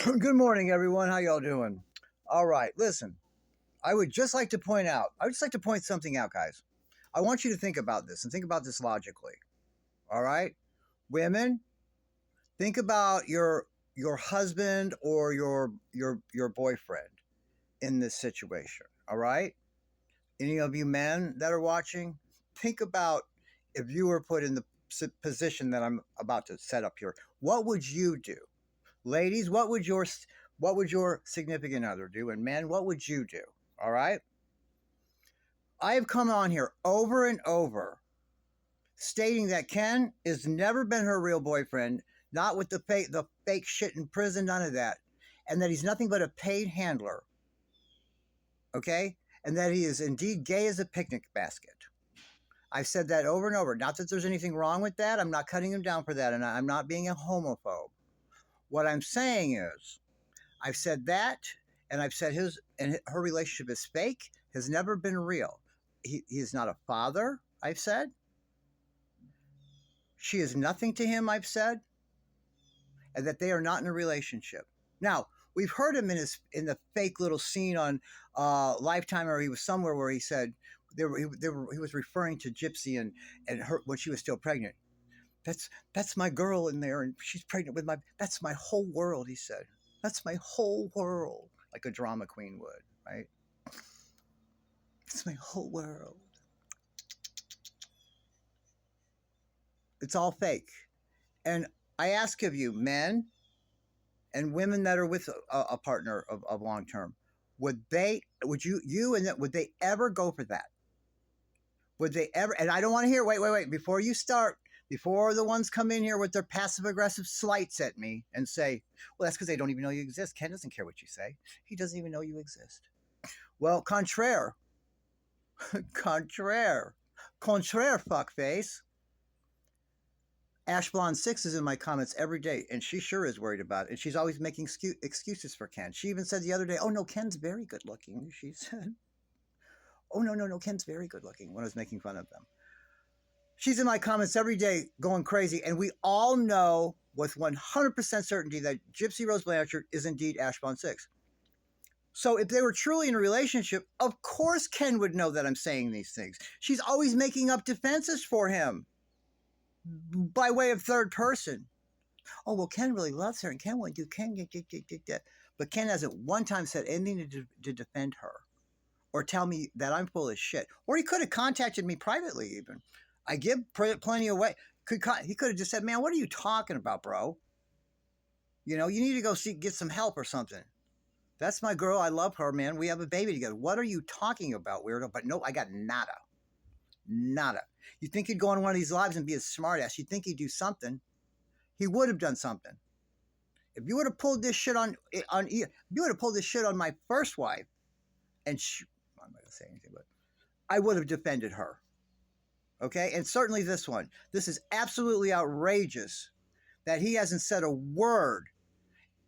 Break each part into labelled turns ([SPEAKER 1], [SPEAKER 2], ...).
[SPEAKER 1] Good morning, everyone. How y'all doing? All right, listen. I would just like to point out. I would just like to point something out, guys. I want you to think about this and think about this logically. All right, women, think about your husband or your boyfriend in this situation. All right, any of you men that are watching, think about if you were put in the position that I'm about to set up here. What would you do? Ladies, what would your significant other do? And men, what would you do? All right? I have come on here over and over stating that Ken has never been her real boyfriend, not with the fake shit in prison, none of that, and that he's nothing but a paid handler. Okay? And that he is indeed gay as a picnic basket. I've said that over and over. Not that there's anything wrong with that. I'm not cutting him down for that, and I'm not being a homophobe. What I'm saying is, I've said that, and I've said his and her relationship is fake, has never been real. He is not a father, I've said. She is nothing to him, I've said, and that they are not in a relationship. Now, we've heard him in the fake little scene on Lifetime, or he was somewhere where he said he was referring to Gypsy and her when she was still pregnant. That's my girl in there, and she's pregnant with that's my whole world, he said. That's my whole world, like a drama queen would, right? It's my whole world. It's all fake. And I ask of you, men and women that are with a partner of long term, would they ever go for that? Would they ever? And I don't want to hear, wait, before you start, before the ones come in here with their passive aggressive slights at me and say, well, that's because they don't even know you exist. Ken doesn't care what you say. He doesn't even know you exist. Well, contraire, fuckface. Ash Blonde 6 is in my comments every day, and she sure is worried about it. And she's always making excuses for Ken. She even said the other day, oh, no, Ken's very good looking. She said, oh, no, Ken's very good looking when I was making fun of them. She's in my comments every day going crazy, and we all know with 100% certainty that Gypsy Rose Blanchard is indeed Ash Blonde 6. So if they were truly in a relationship, of course Ken would know that I'm saying these things. She's always making up defenses for him by way of third person. Oh, well, Ken really loves her, and Ken won't do Ken. But Ken hasn't one time said anything to defend her or tell me that I'm full of shit. Or he could have contacted me privately even. I give plenty away. He could have just said, man, what are you talking about, bro? You know, you need to go get some help or something. That's my girl. I love her, man. We have a baby together. What are you talking about, weirdo? But no, I got nada. Nada. You think he'd go on one of these lives and be a smartass? You'd think he'd do something. He would have done something. If you would have pulled this shit if you would have pulled this shit on my first wife, and I'm not gonna say anything, but I would have defended her. Okay, and certainly this one. This is absolutely outrageous that he hasn't said a word.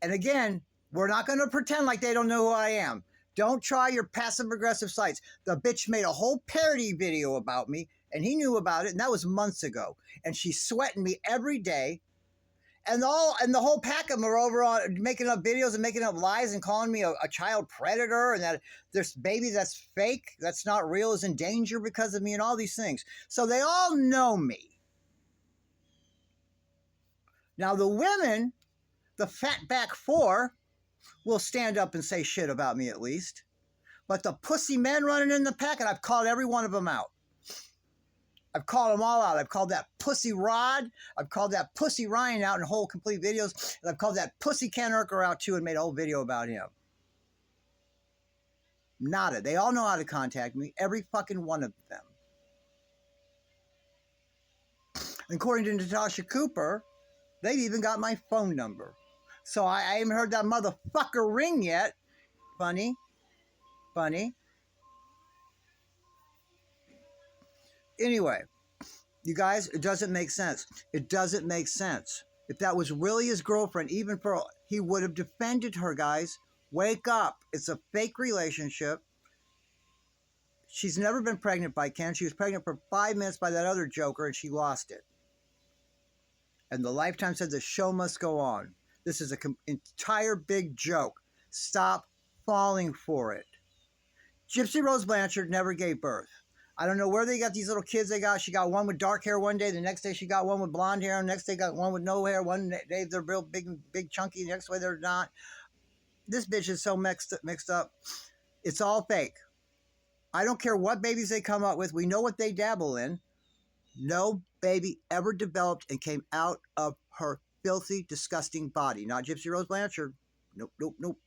[SPEAKER 1] And again, we're not going to pretend like they don't know who I am. Don't try your passive-aggressive sites. The bitch made a whole parody video about me, and he knew about it, and that was months ago. And she's sweating me every day. And the whole pack of them are over on making up videos and making up lies and calling me a child predator, and that this baby that's fake, that's not real, is in danger because of me, and all these things. So they all know me. Now the women, the fatback 4, will stand up and say shit about me at least. But the pussy men running in the pack, and I've called every one of them out. I've called them all out. I've called that pussy Rod. I've called that pussy Ryan out in whole complete videos. And I've called that pussy Ken Urker out too and made a whole video about him. Nada. They all know how to contact me. Every fucking one of them. According to Natasha Cooper, they've even got my phone number. So I haven't heard that motherfucker ring yet. Funny. Anyway, you guys, it doesn't make sense. It doesn't make sense. If that was really his girlfriend, he would have defended her, guys. Wake up. It's a fake relationship. She's never been pregnant by Ken. She was pregnant for 5 minutes by that other joker, and she lost it. And the Lifetime said the show must go on. This is an entire big joke. Stop falling for it. Gypsy Rose Blanchard never gave birth. I don't know where they got these little kids they got. She got one with dark hair one day. The next day she got one with blonde hair. The next day got one with no hair. One day they're real big chunky. The next way they're not. This bitch is so mixed up. It's all fake. I don't care what babies they come up with. We know what they dabble in. No baby ever developed and came out of her filthy, disgusting body. Not Gypsy Rose Blanchard. Nope, nope, nope.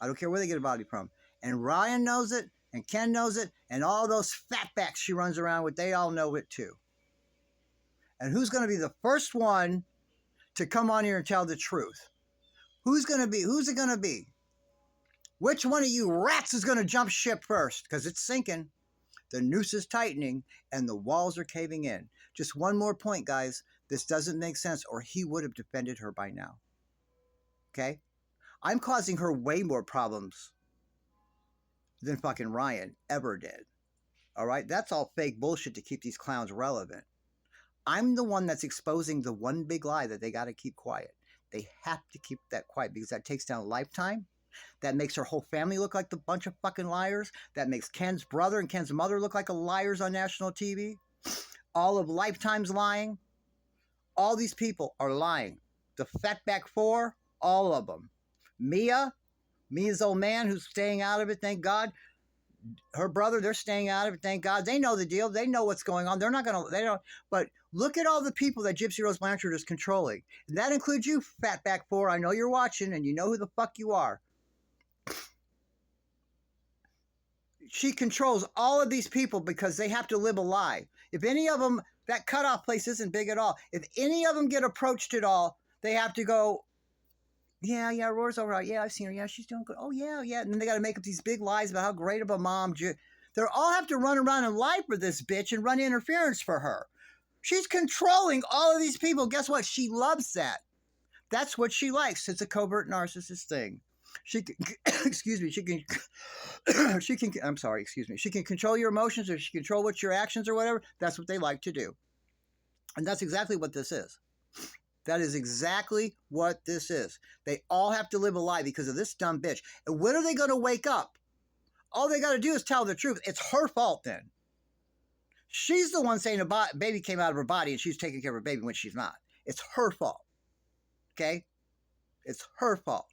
[SPEAKER 1] I don't care where they get a body from. And Ryan knows it, and Ken knows it, and all those fatbacks she runs around with, they all know it too. And who's going to be the first one to come on here and tell the truth? Who's it going to be? Which one of you rats is going to jump ship first? Because it's sinking. The noose is tightening, and the walls are caving in. Just one more point, guys. This doesn't make sense, or he would have defended her by now. Okay? I'm causing her way more problems than fucking Ryan ever did. All right? That's all fake bullshit to keep these clowns relevant. I'm the one that's exposing the one big lie that they got to keep quiet. They have to keep that quiet because that takes down Lifetime. That makes her whole family look like the bunch of fucking liars. That makes Ken's brother and Ken's mother look like liars on national TV. All of Lifetime's lying. All these people are lying. The Fatback Four, all of them. Mia's old man who's staying out of it, thank God. Her brother, they're staying out of it, thank God. They know the deal. They know what's going on. They don't. But look at all the people that Gypsy Rose Blanchard is controlling. And that includes you, Fatback Four. I know you're watching and you know who the fuck you are. She controls all of these people because they have to live a lie. If any of them, that cutoff place isn't big at all. If any of them get approached at all, they have to go, yeah, Roar's all right. Yeah, I've seen her. Yeah, she's doing good. Oh, yeah. And then they got to make up these big lies about how great of a mom. They all have to run around and lie for this bitch and run interference for her. She's controlling all of these people. Guess what? She loves that. That's what she likes. It's a covert narcissist thing. She can, excuse me, she can, I'm sorry, excuse me. She can control your emotions or she can control what your actions or whatever. That's what they like to do. And that's exactly what this is. That is exactly what this is. They all have to live a lie because of this dumb bitch. And when are they going to wake up? All they got to do is tell the truth. It's her fault then. She's the one saying a baby came out of her body and she's taking care of her baby when she's not. It's her fault. Okay? It's her fault.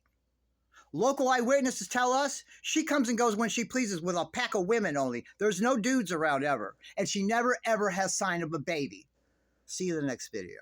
[SPEAKER 1] Local eyewitnesses tell us she comes and goes when she pleases with a pack of women only. There's no dudes around ever. And she never, ever has sign of a baby. See you in the next video.